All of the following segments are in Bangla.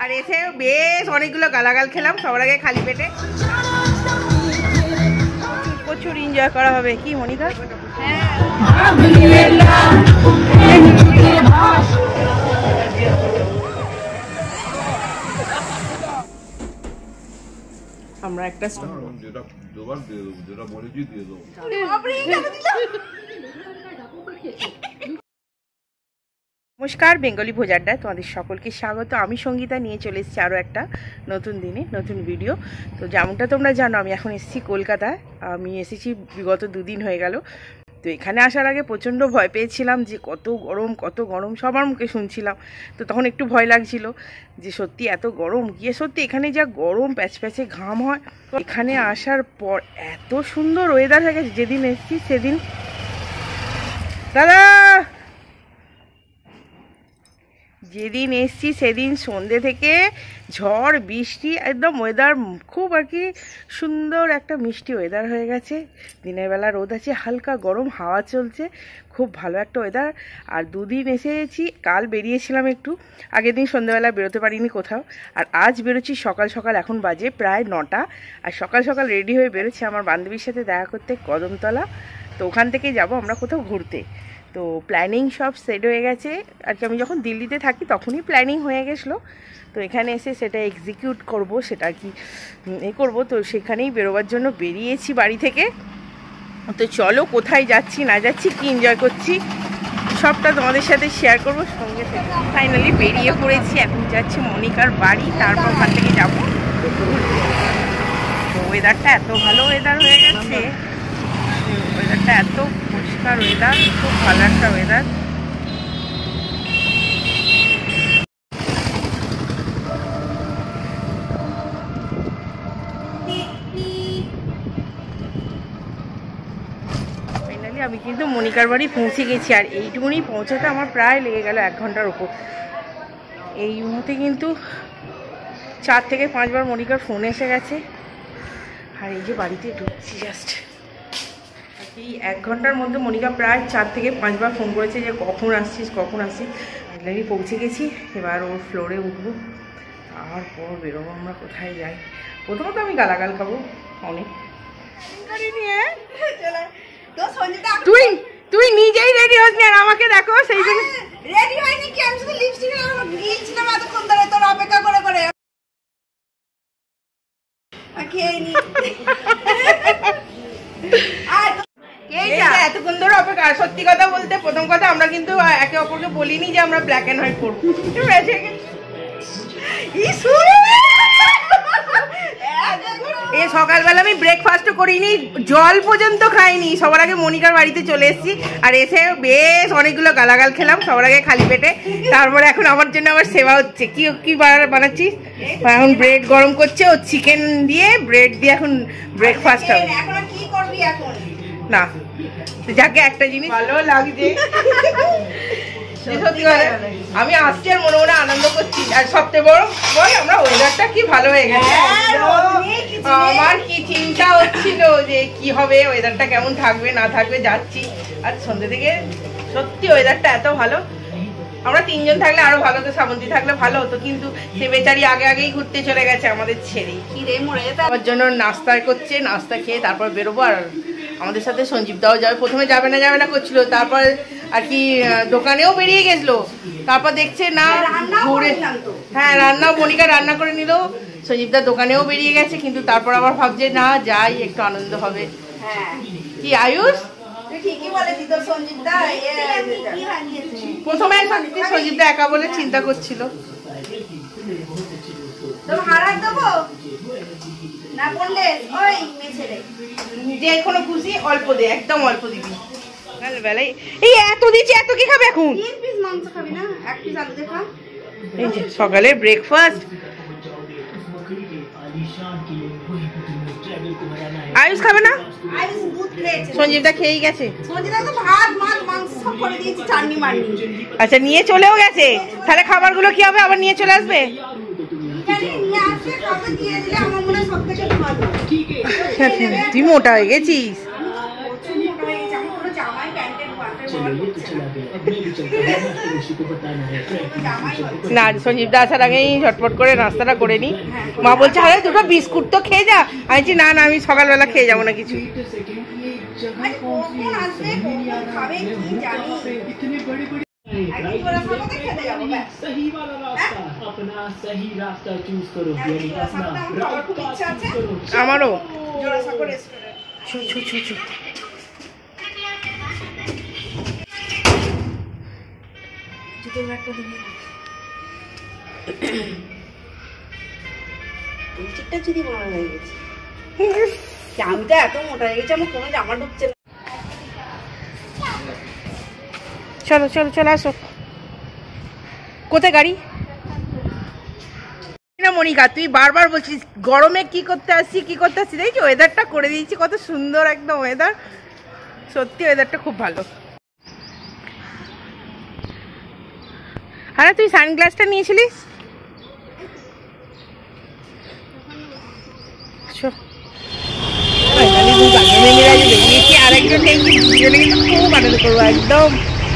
আর এসে বেশ অনেকগুলো গালাগাল খেলাম সবার আগে খালি পেটে। প্রচুর এনজয় করা হবে কি মনিকা? আমরা একটা নমস্কার, বেঙ্গলি ভোজ আড্ডায় তোমাদের সকলকে স্বাগত। আমি সঙ্গীতা নিয়ে চলে এসেছি আরও একটা নতুন দিনে নতুন ভিডিও। তো যেমনটা তোমরা জানো আমি এখন এসেছি কলকাতায়। আমি এসেছি বিগত 2 দিন হয়ে গেল। তো এখানে আসার আগে প্রচণ্ড ভয় পেয়েছিলাম যে কত গরম সবার মুখে শুনছিলাম। তো তখন একটু ভয় লাগছিল যে সত্যি এত গরম, গিয়ে সত্যি এখানে যা গরম প্যাচপ্যাচে ঘাম হয়। তো এখানে আসার পর এত সুন্দর ওয়েদার হয়ে গেছে। যেদিন এসেছি সেদিন যেদিন এসছি সেদিন সন্ধ্যে থেকে ঝড় বৃষ্টি, একদম ওয়েদার খুব আর কি সুন্দর একটা মিষ্টি ওয়েদার হয়ে গেছে। দিনের বেলা রোদ আছে, হালকা গরম হাওয়া চলছে, খুব ভালো একটা ওয়েদার। আর 2 দিন এসেছি, কাল বেরিয়েছিলাম একটু, আগের দিন সন্ধ্যেবেলা বেরোতে পারিনি কোথাও। আর আজ বেরোচ্ছি সকাল সকাল, এখন বাজে প্রায় 9টা। আর সকাল সকাল রেডি হয়ে বেরোচ্ছি আমার বান্ধবীর সাথে দেখা করতে কদমতলা। তো ওখান থেকে যাব আমরা কোথাও ঘুরতে। তো প্ল্যানিং সব সেট হয়ে গেছে আর কি। আমি যখন দিল্লিতে থাকি তখনই প্ল্যানিং হয়ে গেছিলো। তো এখানে এসে সেটা এক্সিকিউট করব, সেটা কি করব। তো সেখানেই বেরোবার জন্য বেরিয়েছি বাড়ি থেকে। তো চলো কোথায় যাচ্ছি না যাচ্ছি, কি এনজয় করছি সবটা তোমাদের সাথে শেয়ার করবো সঙ্গে থেকে। ফাইনালি বেরিয়ে পড়েছি, এখন যাচ্ছি মনিকার বাড়ি, তারপর ওখান থেকে যাবো। তো ওয়েদারটা এত ভালো ওয়েদার হয়ে গেছে, ওয়েদারটা এত পরিষ্কার ওয়েদার, খুব ভালো একটা ওয়েদার। ফাইনালি আমি কিন্তু মনিকার বাড়ি পৌঁছে গেছি। আর এইটুকুনি পৌঁছাতে আমার প্রায় লেগে গেল 1 ঘন্টার উপর। এই মুহূর্তে কিন্তু 4 থেকে 5 বার মনিকার ফোন এসে গেছে। আর এই যে বাড়িতে ঢুকছি জাস্ট, এই 1 ঘন্টার মধ্যে মনিকা প্রায় 4 থেকে 5 বার ফোন করেছে যে কখন আসছিস। ফাইনালি পৌঁছে গেছি। এবার ওর ফ্লোরে উঠবো, তারপর বেরোবো আমরা কোথায় যাই। প্রথমত আমি গালাগাল খাবো অনেক। তুই নিজেই রেডি হস নি আর আমাকে দেখো সেই জন্য রেডি হয়নি কি, আমি শুধু লিপস্টিক গিয়েছিলাম এতক্ষণ ধরে তোর অপেক্ষা করে করে। এতক্ষণ ধরে অপেক্ষা। সত্যি কথা বলতে প্রথম কথা আমরা কিন্তু একে অপরকে বলিনি যে আমরা ব্ল্যাক এন্ড হোয়াইট করবো। এই সকালবেলা আমি ব্রেকফাস্টও করিনি, জল পর্যন্ত খাইনি, সবার আগে মনিকার বাড়িতে চলে এসেছি। আর এসে বেশ অনেকগুলো গালাগাল খেলাম সবার আগে খালি পেটে। তারপরে এখন আমার জন্য আবার সেবা হচ্ছে। কি বানাচ্ছিস? এখন ব্রেড গরম করছে, ও চিকেন দিয়ে ব্রেড দিয়ে এখন ব্রেকফাস্ট হবে। না যাকে একটা জিনিস ভালো লাগছে, সত্যি কথা আমি আসছি আর মনে মনে আনন্দ করছি। আর সবচেয়ে বড় বল আমরা ওয়েদারটা কি ভালো হয়ে গেছে। আমার কি চিন্তা হচ্ছিল যে কি হবে, ওয়েদারটা কেমন থাকবে না থাকবে। যাচ্ছি আর সন্ধ্যে থেকে সত্যি ওয়েদারটা এত ভালো। আমরা 3 জন থাকলে আরো ভালো হতো, শ্রাবন্তী থাকলে ভালো হতো, কিন্তু সে বেচারি আগেই ঘুরতে চলে গেছে আমাদের ছেড়েই। আমার জন্য নাস্তা করছে, নাস্তা খেয়ে তারপর বেরোবো। আর আমাদের সাথে সঞ্জীব দাও যাবে। প্রথমে যাবে না করছিল, তারপর আর কি দোকানেও বেরিয়ে গেছিল। তারপর দেখছে না ঘুরে, হ্যাঁ রান্নাও মনিকা রান্না করে নিল। সঞ্জীব দার দোকানেও বেরিয়ে গেছে, কিন্তু তারপর আবার ভাবছে না যাই, একটু আনন্দ হবে। কি আয়ুষ প্রথমে সঞ্জীব দা একা বলে চিন্তা করছিল। যে কোনো খুশি অল্প দে, একদম অল্প দিবি। বেলায় এই এত দিচ্ছি, এত কি খাবে এখন? এই যে সকালে ব্রেকফাস্ট। আয়ুষ খাবে না? সঞ্জীবটা খেয়েই গেছে। আচ্ছা নিয়ে চলেও গেছে, তাহলে খাবারগুলো কি হবে? আবার নিয়ে চলে আসবে? তুই মোটা হয়ে গেছিস। না সঞ্জীব দা আসার আগেই ঝটপট করে নাস্তাটা করে নি। মা বলছে আরে দুটো বিস্কুট তো খেয়ে যা, আমি বলছি না না আমি সকালবেলা খেয়ে যাবো না কিছু। আমারও আমি তো এত মোটা হয়ে গেছি, আমার কোনো জামা ঢুকছে না। চলো চলো চলো আসো। কোথায় গাড়ি না মনিকা, তুই বারবার বলছিস গরমে কি করতে আসছি কি করতে আসছি, দেখছি ওয়েদারটা করে দিয়েছি কত সুন্দর একদম ওয়েদার, সত্যি ওয়েদারটা খুব ভালো। আরে তুই সানগ্লাসটা নিয়েছিলিস? আরেকজন কিন্তু খুব আনন্দ করবো একদম,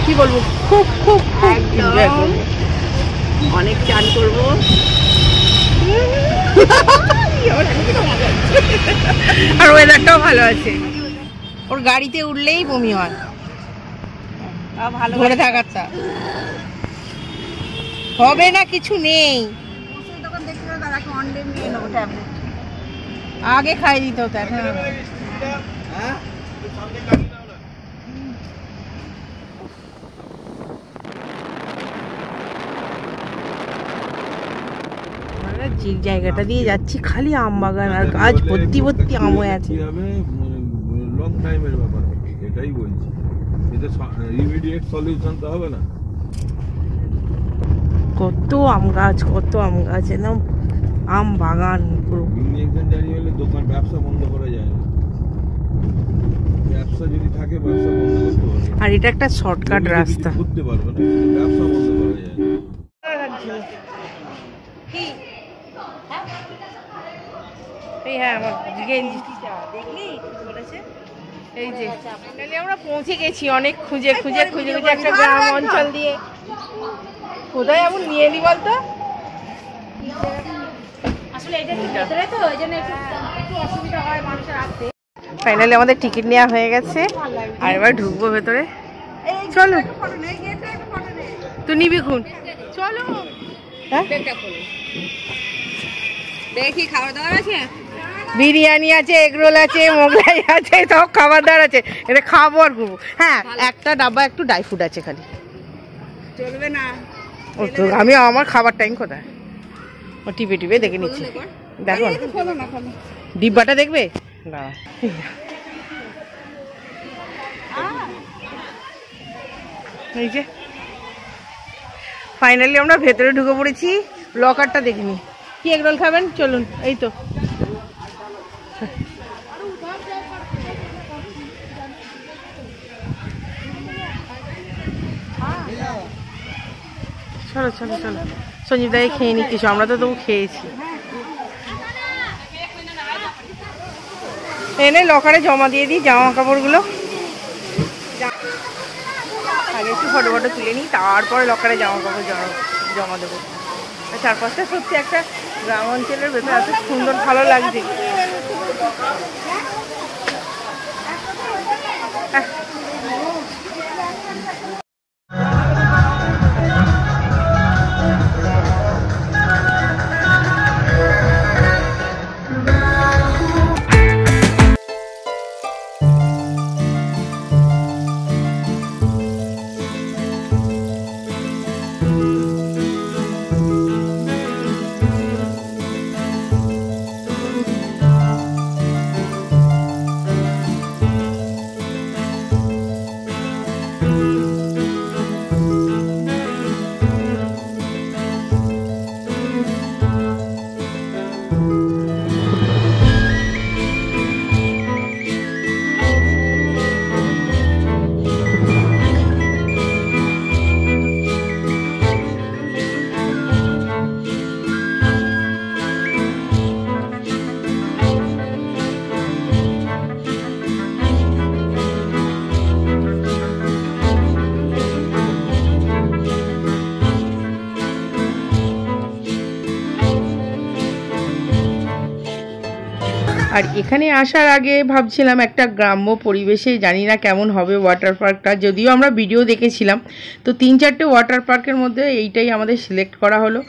কি বলবো খুব খুব একদম অনেক চান করবো। আর ওয়েদারটাও ভালো আছে, ওর গাড়িতে উঠলেই বমি হয়, ধরে থাকারটা হবে না, কিছু নেই। আগে খাই দিত ওটা। যে জায়গাটা দিয়ে যাচ্ছি খালি আম বাগান আর গাছ ভর্তি ভর্তি আম হয়ে আছে। লং টাইমের ব্যাপার এটাই বলছি, এটা ইমিডিয়েট সলিউশন তো হবে না। কত আম গাছ একদম আম বাগান পুরো। ইঞ্জেকশন জারি হলে দোকান ব্যবসা বন্ধ করা যায় না, ব্যবসা যদি থাকে ব্যবসা বন্ধ করতে পারবে। আর এটা একটা শর্টকাট রাস্তা, ঘুরতে পারবে না, ব্যবসা বন্ধ করা যায় না। হ্যাঁ আমার দেখলি বলেছে এই যে আমরা পৌঁছে গেছি অনেক খুঁজে খুঁজে খুঁজে খুঁজে একটা গ্রাম অঞ্চল দিয়ে। কোথায় এমন নিয়ে এলি বলতো? ফাইনালি আমাদের টিকিট নেওয়া হয়ে গেছে আর এবার ঢুকবো ভেতরে। চলো তুই নিবি খুন, চলো। দেখি খাবার দাবার আছে, বিরিয়ানি আছে, এগরোল আছে, মোগলাই আছে, সব খাবার দাবার আছে, এটা খাবো আর ঘুরবো। হ্যাঁ একটা ডাব্বা একটু ড্রাই ফ্রুট আছে খালি, চলবে না। ও তো আমি আমার খাবার টাইম কোথায়, ও টিপে টিপে দেখে নিচ্ছি। দেখো ডিব্বাটা দেখবে, এই যে ফাইনালি আমরা ভেতরে ঢুকে পড়েছি। লকারটা দেখিনি, কি এগরোল খাবেন চলুন, এই তো চলো চলো চলো। সঞ্জীব দাই খেয়ে নি কিছু, আমরা তো তবু খেয়েছি। এনে লকারে জমা দিয়ে দিই জামা কাপড়গুলো, আগে একটু ফটো ফটো তুলে নিই তারপরে লকারে জামা কাপড় জমা দেবো। চারপাশটা সত্যি একটা গ্রাম অঞ্চলের ভেতরে এত সুন্দর ভালো লাগছে। আর এখানে আসার আগে ভাবছিলাম একটা গ্রাম্য পরিবেশে, জানি না কেমন হবে ওয়াটার পার্কটা, যদিও আমরা ভিডিও দেখেছিলাম। তো 3-4টে ওয়াটার পার্কের মধ্যে এইটাই আমাদের সিলেক্ট করা হলো।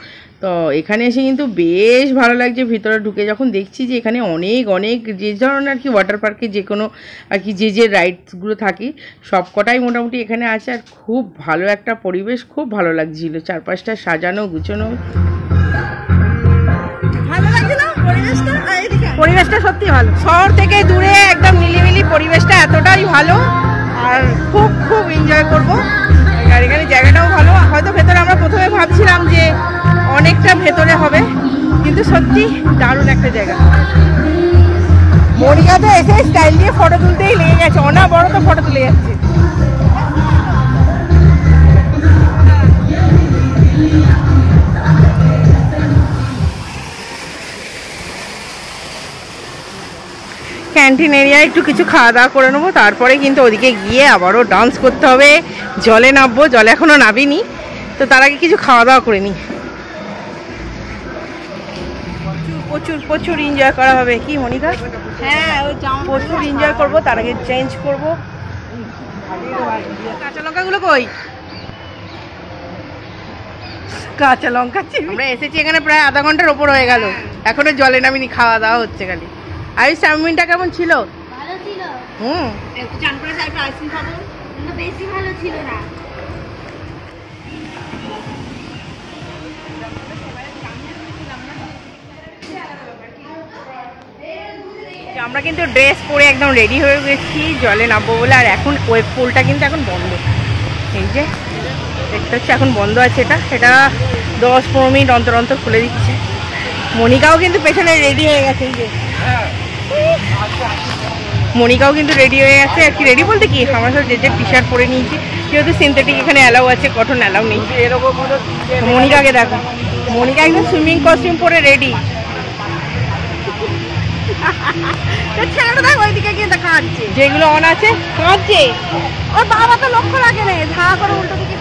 তো এখানে এসে কিন্তু বেশ ভালো লাগছে। ভিতরে ঢুকে যখন দেখছি যে এখানে অনেক অনেক যে ধরনের আর কি ওয়াটার পার্কে যে কোনো আর কি যে রাইডসগুলো থাকে সবকটাই মোটামুটি এখানে আছে। আর খুব ভালো একটা পরিবেশ, খুব ভালো লাগছিল, চারপাশটা সাজানো গুছানো। ভালো লাগছে না পরিবেশটা? পরিবেশটা সত্যি ভালো, শহর থেকে দূরে একদম মিলিমিলি পরিবেশটা এতটাই ভালো, আর খুব খুব এনজয় করবো। আর এখানে জায়গাটাও ভালো। হয়তো ভেতরে আমরা প্রথমে ভাবছিলাম যে অনেকটা ভেতরে হবে, কিন্তু সত্যি দারুণ একটা জায়গা। মনিকা তো এসে স্টাইল দিয়ে ফটো তুলতেই লেগে গেছে, অনবরত ফটো তুলে যাচ্ছে। ক্যান্টিন এরিয়ায় একটু কিছু খাওয়া দাওয়া করে নেবো, তারপরে কিন্তু ওদিকে গিয়ে আবারও ডান্স করতে হবে, জলে নামবো। জলে এখনও নামিনি, তো তার আগে কিছু খাওয়া দাওয়া করে নিই। প্রচুর প্রচুর এনজয় করা হবে, কি মনিকা? হ্যাঁ, ওই প্রচুর এনজয় করবো, তার আগে চেঞ্জ করবো। কাঁচা লঙ্কাগুলো কই? কাঁচা লঙ্কা আমরা এসেছি এখানে প্রায় আধা ঘন্টার ওপর হয়ে গেল, এখনো জলে নামিনি, খাওয়া দাওয়া হচ্ছে খালি। আর ওই চাউমিনটা কেমন ছিল? ভালো ছিল। একটু চান করে যাই, আইসক্রিম খাবো। কিন্তু বেশি ভালো ছিল না। আমরা কিন্তু ড্রেস পরে একদম রেডি হয়ে গেছি জলে নামবো বলে। আর এখন ওয়েব পুলটা কিন্তু এখন বন্ধ, এই যে দেখতে হচ্ছে এখন বন্ধ আছে। এটা 10-15 মিনিট অন্তর অন্তর খুলে দিচ্ছে। মনিকাও কিন্তু পেছনে রেডি হয়ে গেছে, এই যে মনিকাও কিন্তু রেডি হয়ে গেছে। আর কি রেডি বলতে কি, আমার সাথে যে টি শার্ট পরে নিয়েছি, যেহেতু সিনথেটিক এখানে অ্যালাউ আছে, কটন অ্যালাউ নেই। মনিকাকে দেখো, মনিকা একদম সুইমিং কস্টিউম পরে রেডি। ছেলেটা দেখ ওইদিকে গিয়ে দেখাচ্ছে, যেগুলো অন আছে কাঁদছে। ওর বাবা তো লক্ষ্য রাখে না, ধা করে উল্টো দিকে।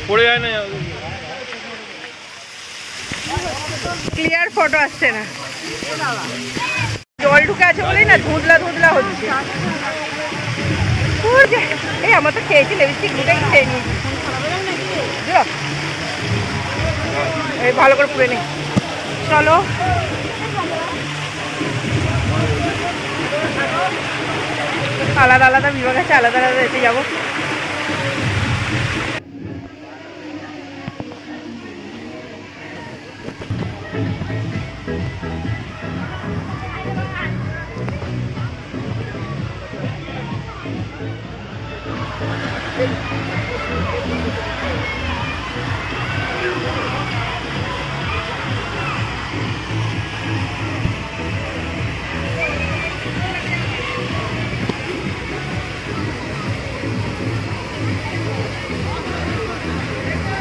পড়ে যায় না, ক্লিয়ার ফটো আসছে না, জল ঢুকে আছে বলেই না ধুঁধলা ধুঁধলা হচ্ছে। এই আমার তো খেয়েছি লিপস্টিক দুটাই খেয়ে নিয়েছি, এই ভালো করে পুড়ে নেই। চলো আলাদা আলাদা বিভাগ আছে, আলাদা আলাদা এতে যাবো।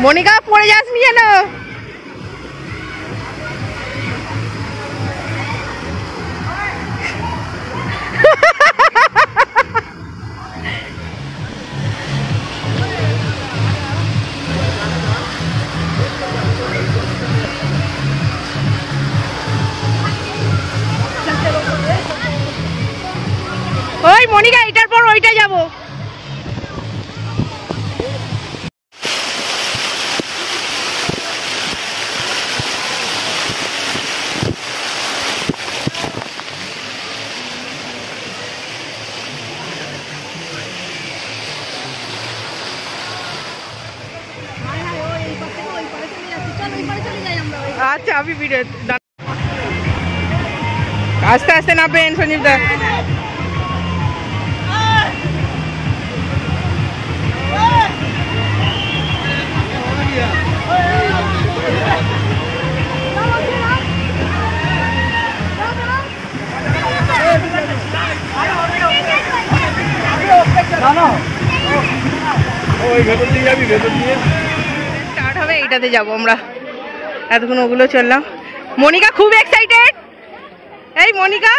মনিকা পড়ে যাসনি যেন। আচ্ছা আমি ভিডিও আস্তে আস্তে নামবেন সঞ্জীব দা। স্টার্ট হবে এইটাতে যাবো আমরা, এতক্ষণ ওগুলো চললাম। মনিকা খুব এক্সাইটেড, এই মনিকা,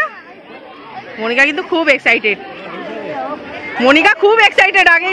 মনিকা কিন্তু খুব এক্সাইটেড, মনিকা খুব এক্সাইটেড আগে।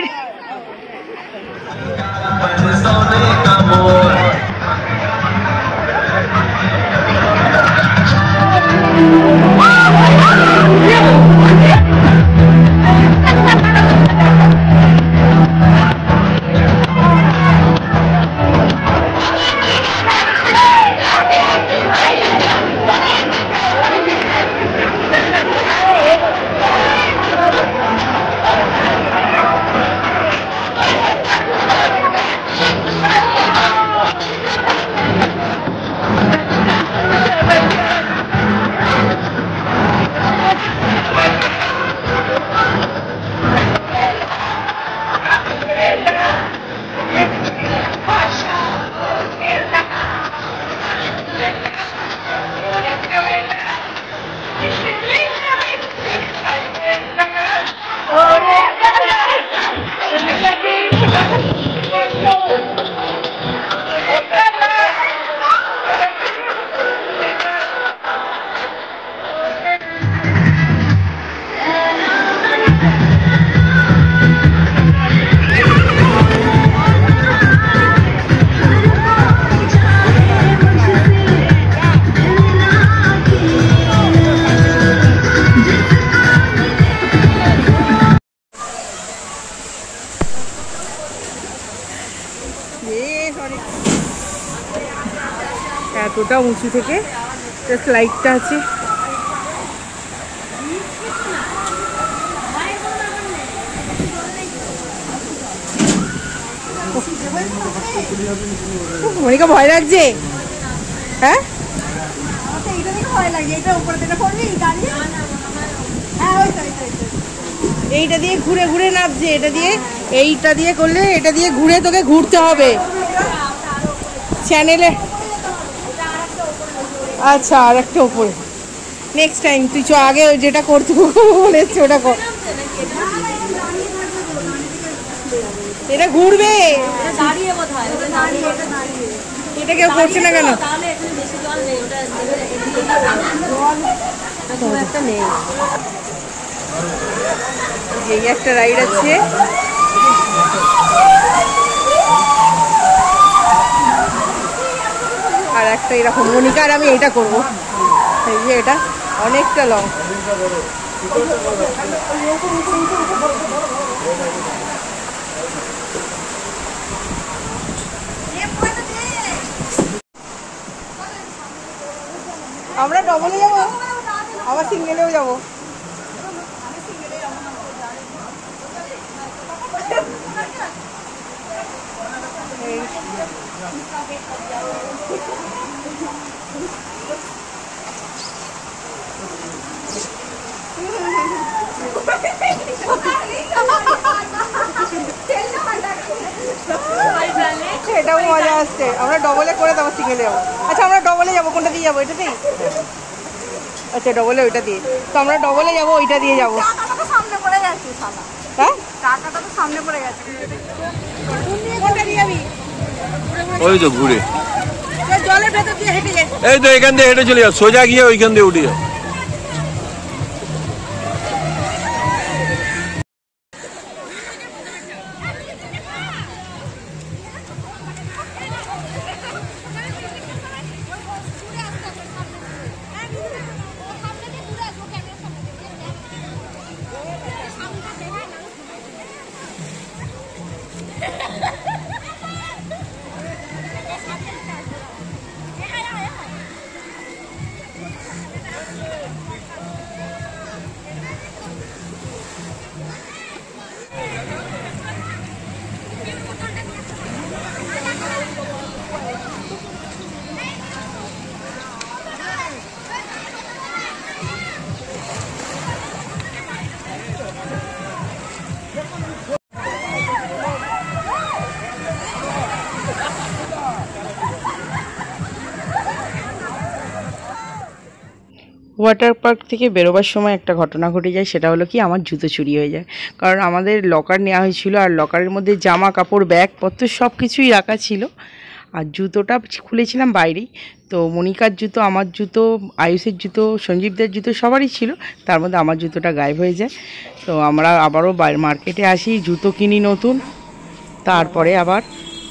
এতটা উঁচু থেকে স্লাইডটা আছে। মনিকা ভয় লাগছে? হ্যাঁ এইটা দিয়ে ঘুরে ঘুরে নামছে, এটা দিয়ে এইটা দিয়ে করলে এটা দিয়ে ঘুরে তোকে ঘুরতে হবে চ্যানেলে। আচ্ছা আর একটা উপরে, নেক্সট টাইম তুই চ, আগে যেটা করতে বলেছি ওটা কর। এটা ঘুরবে, এটা কেউ করছে না কেন? এই একটা রাইড আছে, আর একটা এরকম। মনিকা আর আমি এইটা করবো, এই যে এটা অনেকটা লং। আমরা ডবলে যাবো, আবার সিঙ্গেলেও যাবো। এটাও মজা আসছে। আমরা ডবলে করে তারপর সিঙ্গেলে যাবো। আচ্ছা আমরা ডবলে যাবো, কোনটা দিয়ে যাবো? এটাতেই? আচ্ছা ডবলে ওইটা দিয়ে, তো আমরা ডবলে যাবো, ওইটা দিয়ে যাবো। সামনে পড়ে গেছে, হ্যাঁ টাকাটা তো সামনে পড়ে গেছে। কোনটা দিয়ে যাবি? ওই তো ঘুরে জলের ভেতর দিয়ে হেঁটে যাই। এই তো এখান দিয়ে হেঁটে চলে যাও, সোজা গিয়ে ওইখান দিয়ে উঠে যাও। ওয়াটার পার্ক থেকে বেরোবার সময় একটা ঘটনা ঘটে যায়, সেটা হলো কি আমার জুতো চুরি হয়ে যায়। কারণ আমাদের লকার নেওয়া হয়েছিল, আর লকারের মধ্যে জামা কাপড় ব্যাগপত্র সব কিছুই রাখা ছিল, আর জুতোটা খুলেছিলাম বাইরেই। তো মনিকার জুতো, আমার জুতো, আয়ুষের জুতো, সঞ্জীবদের জুতো সবারই ছিল, তার মধ্যে আমার জুতোটা গায়েব হয়ে যায়। তো আমরা আবারও মার্কেটে আসি, জুতো কিনি নতুন। তারপরে আবার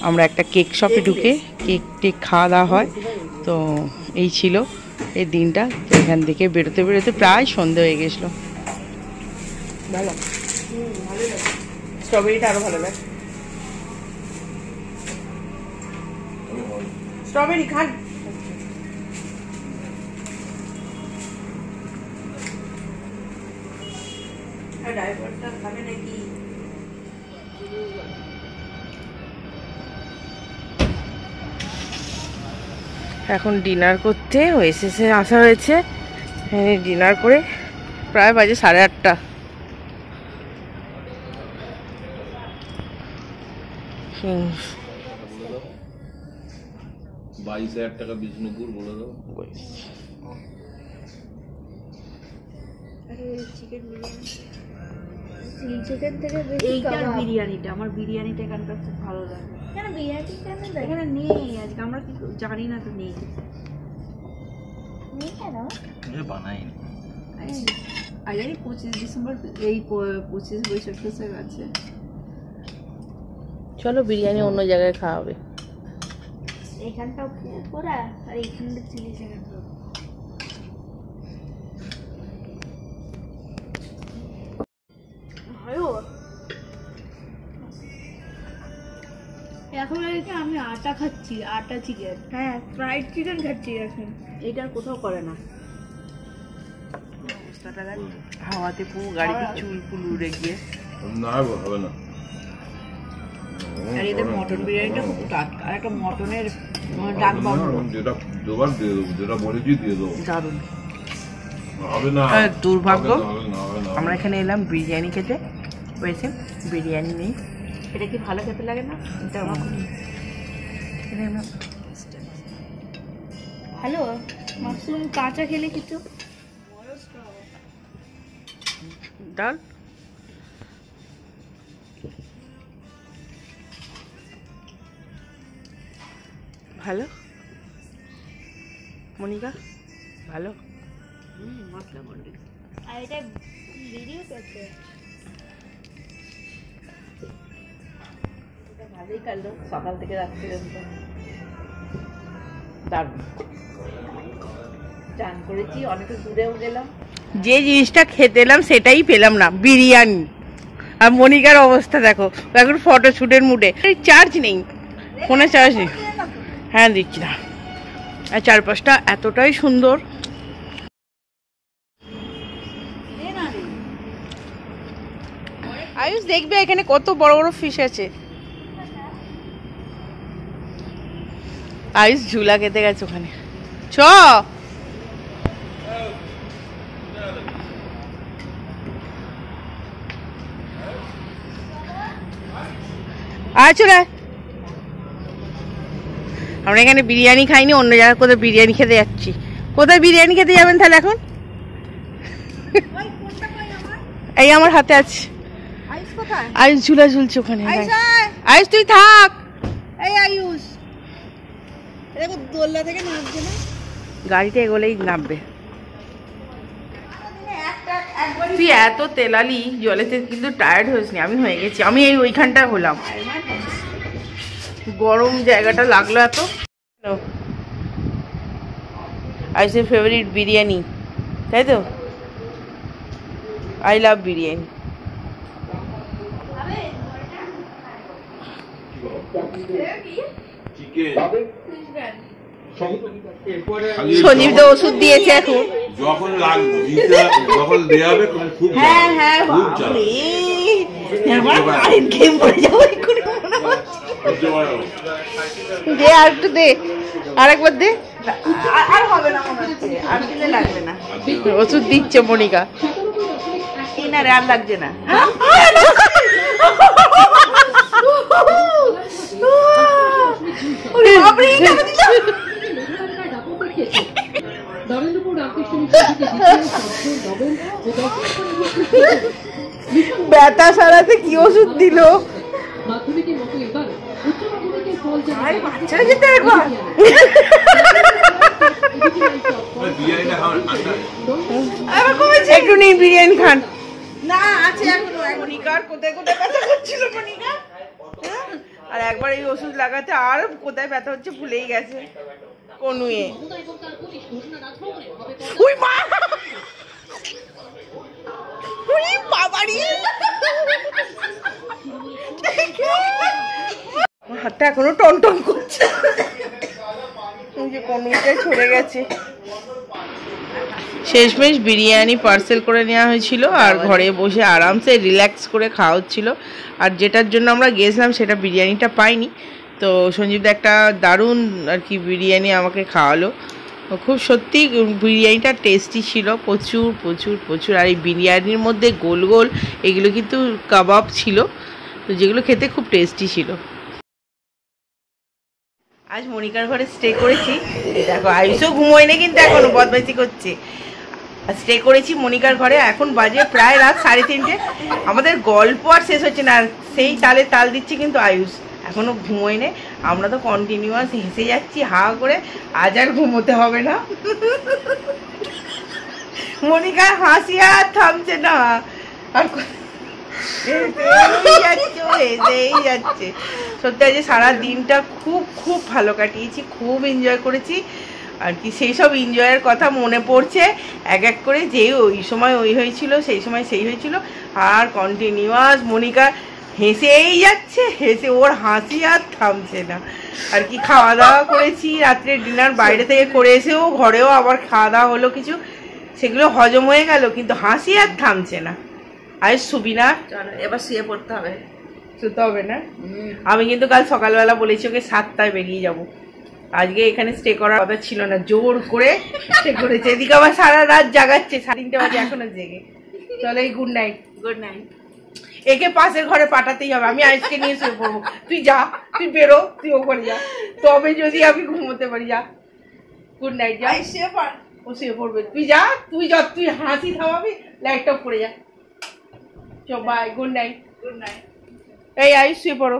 আমরা একটা কেক শপে ঢুকে কেক টেক খাওয়া দাওয়া হয়। তো এই ছিল এই দিনটা। তো এখান থেকে বেরোতে বেরোতে প্রায় সন্ধে হয়ে গেছিলো। ভালো, স্ট্রবেরিটা আরও ভালো লাগে। স্ট্রবেরি খান। ড্রাইভারটা খাবে নাকি? এখন ডিনার করতে ওএসএসে আসা হয়েছে। ডিনার করে প্রায় বাজে 8:30। 22,000 টাকা বিষ্ণুপুর বলে দাও। চিকেন থেকে বেশি এইটার বিরিয়ানিটা, আমার বিরিয়ানিটা এখানকার খুব ভালো লাগে। কেন বিরিয়ানি কেন এখানে নেই আজকে, আমরা কি জানি না তো নেই। নেই কেন? বানাইনি। আজ জানি 25 ডিসেম্বর, এই 25 বৈশাখ আছে। চলো বিরিয়ানি অন্য জায়গায় খাওয়া হবে। এখানটা পোড়া আর এইখানটা চিলি চিকেন। এখন আমি আটা খাচ্ছি, আটা চিকেন। হ্যাঁ, ফ্রাইড চিকেন খাচ্ছি এখন। এটা আর কোথাও করে না। হাওয়াতে পুরো গাড়িতে চুল ফুল উড়ে গিয়ে। না হবে না। আর এদের মটন বিরিয়ানিটা খুব টাটকা, আর একটা মটনের ডাক বাংলো। যেটা দুবার দিয়ে দেবো, যেটা বলেছি দিয়ে দেবো। দারুণ। হবে না, দুর্ভাগ্য হবে না, হবে না। আমরা এখানে এলাম বিরিয়ানি খেতে, পেয়েছি বিরিয়ানি নেই। এটা কি ভালো খেতে লাগে না? এটা আমার ভালো মাশরুম কাঁচা খেলে কিছু ডাল ভালো। মনিকা ভালো। মশলা মন্ডি। আর এটা ভিডিও করতে ভালোই কাটলো সকাল থেকে রাত্রি পর্যন্ত। দারুণ। চান করেছি, অনেকটা দূরেও গেলাম। যে জিনিসটা খেতে এলাম সেটাই পেলাম না, বিরিয়ানি। আর মনিকার অবস্থা দেখো, এখন ফটো শুটের মুডে। চার্জ নেই, ফোনে চার্জ নেই। হ্যাঁ দিচ্ছি না। আর চারপাশটা এতটাই সুন্দর। আয়ুষ দেখবে এখানে কত বড় বড় ফিশ আছে। আয়ুষ ঝুলা খেতে গেছে ওখানে। চ চলে। আমরা এখানে বিরিয়ানি খাইনি, অন্য জায়গায় কোথায় বিরিয়ানি খেতে যাচ্ছি। কোথায় বিরিয়ানি খেতে যাবেন তাহলে এখন? এই আমার হাতে আছে। আয়ুষ ঝুলা ঝুলছে ওখানে। আয়ুষ তুই থাক। এই আয়ুষ, এটা দোলনা থেকে নামছে না? গাড়িটা এগোলেই নামবে। তুই এত তেলালি জলেতে, কিন্তু টায়ার্ড হয়েছিস। আমি হয়ে গেছি, আমি এই ওইখানটা হলাম। গরম জায়গাটা লাগলো এত। আইসের ফেভারিট বিরিয়ানি, তাই তো? I love biryani. সঞ্জীব তো ওষুধ দিয়েছে এখন। যখন যখন দেওয়া হবে খুব হ্যাঁ হ্যাঁ দে, আর একটু দে, আর একবার দে। আর হবে না মনে হচ্ছে, আর দিলে লাগবে না। ওষুধ দিচ্ছে মনিকা। না রে, আর লাগছে না। নরেন্দ্রপুর রামকৃষ্ণ ব্যথা সারাতে কি ওষুধ দিল? বাচ্চারা যেতে একবার একটু নেই বিরিয়ানি খান না আছে এখনো। মনিকার কোথায় কোথায় ব্যথা করছিল মনিকা, আর একবার এই ওষুধ লাগাতে আর কোথায় ব্যথা হচ্ছে ভুলেই গেছে। কনুয়ে হাতটা এখনো টনটন করছে, কনুইটাই ছড়ে গেছে। শেষমেশ বিরিয়ানি পার্সেল করে নেওয়া হয়েছিল আর ঘরে বসে আরামসে রিল্যাক্স করে খাওয়া হচ্ছিল। আর যেটার জন্য আমরা গেছিলাম সেটা বিরিয়ানিটা পাইনি, তো সঞ্জীবদা একটা দারুণ আর কি বিরিয়ানি আমাকে খাওয়ালো। খুব সত্যি বিরিয়ানিটা টেস্টি ছিল, প্রচুর প্রচুর প্রচুর। আর এই বিরিয়ানির মধ্যে গোল গোল এগুলো কিন্তু কাবাব ছিল, তো যেগুলো খেতে খুব টেস্টি ছিল। আজ মনিকার ঘরে স্টে করেছি, দেখো আয়ুষও ঘুমোয় না কিন্তু এখনো বদমাইশি করছে। স্টে করেছি মনিকার ঘরে, এখন বাজে প্রায় রাত 3:30। আমাদের গল্প আর শেষ হচ্ছে না, আর সেই তালে তাল দিচ্ছে কিন্তু আয়ুষ এখনো ঘুমোয় না। আমরা তো কন্টিনিউয়াস হেসে যাচ্ছি হা করে, আজ আর ঘুমোতে হবে না। মনিকার হাসি আর থামছে না, আর যাচ্ছে। সত্যি আজ সারা দিনটা খুব খুব ভালো কাটিয়েছি, খুব এনজয় করেছি আর কি। সেই সব এনজয়ের কথা মনে পড়ছে এক এক করে, যে ওই সময় ওই হয়েছিল, সেই সময় সেই হয়েছিল। আর কন্টিনিউয়াস মনিকা হেসেই যাচ্ছে, হেসে ওর হাসি আর থামছে না আর কি। খাওয়া দাওয়া করেছি, রাত্রে ডিনার বাইরে থেকে করে এসেও ঘরেও আবার খাওয়া দাওয়া হলো কিছু, সেগুলো হজম হয়ে গেল, কিন্তু হাসি আর থামছে না। আজ শুবি না, এবার শুয়ে পড়তে হবে, শুতে হবে না। আমি কিন্তু কাল সকালবেলা বলেছি ওকে 7টায় বেরিয়ে যাব, আজকে এখানে স্টে করার কথা ছিল না, জোর করে স্টে করেছে। এদিকে আবার সারা রাত জাগাচ্ছে, 3:30 বাজে এখনো জেগে। চলো এই গুড নাইট। Good night. একে পাশের ঘরে পাঠাতেই হবে, আমি আজকে নিয়ে শুয়ে পড়বো। তুই যা, তুই বেরো, তুই ওপরে যা, তবে যদি আমি ঘুমোতে পারি। যা, গুড নাইট। যা, শুয়ে পড়। ও শুয়ে পড়বে, তুই যা, তুই হাসি থামাবি, লাইটটা পড়ে যা। চো bye, good night. Good night. এই আয়ুষ শুয়ে পড়ো।